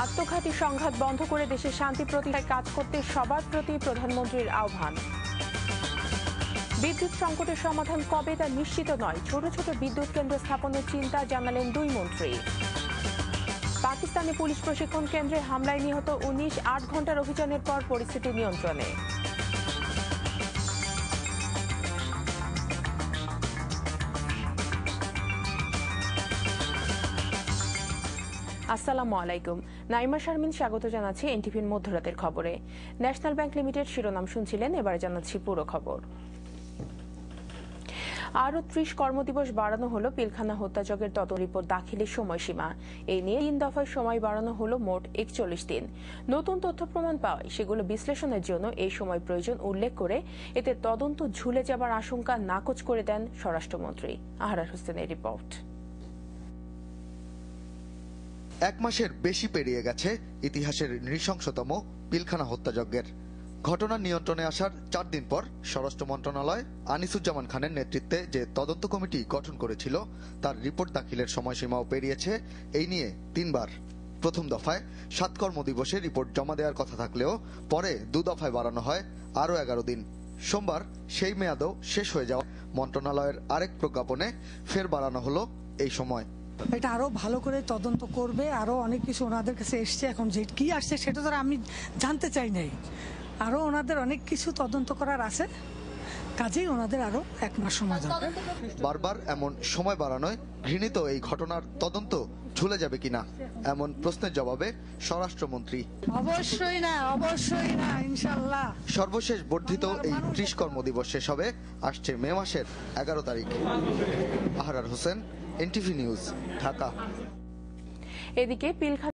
আত্মঘাতী সংঘাত বন্ধ করে দেশে শান্তি প্রতিষ্ঠায় কাজ করতে সবার প্রতি প্রধানমন্ত্রীর আহ্বান। বিদ্যুৎ সংকটের সমাধান কবে তা নিশ্চিত নয়, ছোট ছোট বিদ্যুৎ কেন্দ্র স্থাপনের চিন্তা জানালেন দুই মন্ত্রী। পাকিস্তানে পুলিশ প্রশিক্ষণ কেন্দ্রে হামলায় নিহত ১৯, ৮ ঘণ্টার অভিযানের পর পরিস্থিতি নিয়ন্ত্রণে। আসসালামু আলাইকুম, নাইমা শারমিন স্বাগত জানাচ্ছি এনটিভির মধ্যরাতের খবরে। ন্যাশনাল ব্যাংক লিমিটেড শিরোনাম শুনছিলেন, এবার জানাচ্ছি পুরো খবর। আরও ৩০ কর্মদিবস বাড়ানো হলো পিলখানা হত্যাযজ্ঞের তদন্ত রিপোর্ট দাখিলের সময়সীমা। এই নিয়ে ৩ দফায় সময় বাড়ানো হলো মোট ৪১ দিন। নতুন তথ্য প্রমাণ পাওয়ায় সেগুলো বিশ্লেষণের জন্য এই সময় প্রয়োজন উল্লেখ করে এতে তদন্ত ঝুলে যাবার আশঙ্কা নাকচ করে দেন স্বরাষ্ট্রমন্ত্রী। আহরার হোসেনের রিপোর্ট। ১ মাসের বেশি পেরিয়ে গেছে ইতিহাসের নৃশংসতম পিলখানা হত্যাযজ্ঞের। ঘটনা নিয়ন্ত্রণে আসার ৪ দিন পর স্বরাষ্ট্র মন্ত্রণালয় আনিসুজ্জামান খানের নেতৃত্বে যে তদন্ত কমিটি গঠন করেছিল তার রিপোর্ট দাখিলের সময়সীমাও পেরিয়েছে। এই নিয়ে ৩ বার। প্রথম দফায় ৭ কর্মদিবসে রিপোর্ট জমা দেওয়ার কথা থাকলেও পরে ২ দফায় বাড়ানো হয় আরও ১১ দিন। সোমবার সেই মেয়াদও শেষ হয়ে যাওয়া মন্ত্রণালয়ের আরেক প্রজ্ঞাপনে ফের বাড়ানো হলো এই সময়। এটা আরো ভালো করে তদন্ত করবে, আরো অনেক কিছু ওনাদের কাছে এসছে, এখন যে কি আসছে সেটা তো আমি জানতে চাই নাই। আরো ওনাদের অনেক কিছু তদন্ত করার আছে, কাজেই ওনাদের আরো ১ মাস সময় দরকার। বারবার এমন সময় বাড়ানোয় ঘৃণিত এই ঘটনার তদন্ত ঝুলে যাবে কিনা এমন প্রশ্নের জবাবে স্বরাষ্ট্রমন্ত্রী অবশ্যই না, ইনশাআল্লাহ। সর্বশেষ বর্ধিত এই ৩০ কর্মদিবস শেষ হবে আসছে মে মাসের ১১ তারিখ। Ahrar Hossain, NTV news, Dhaka. এদিকে পিলখানা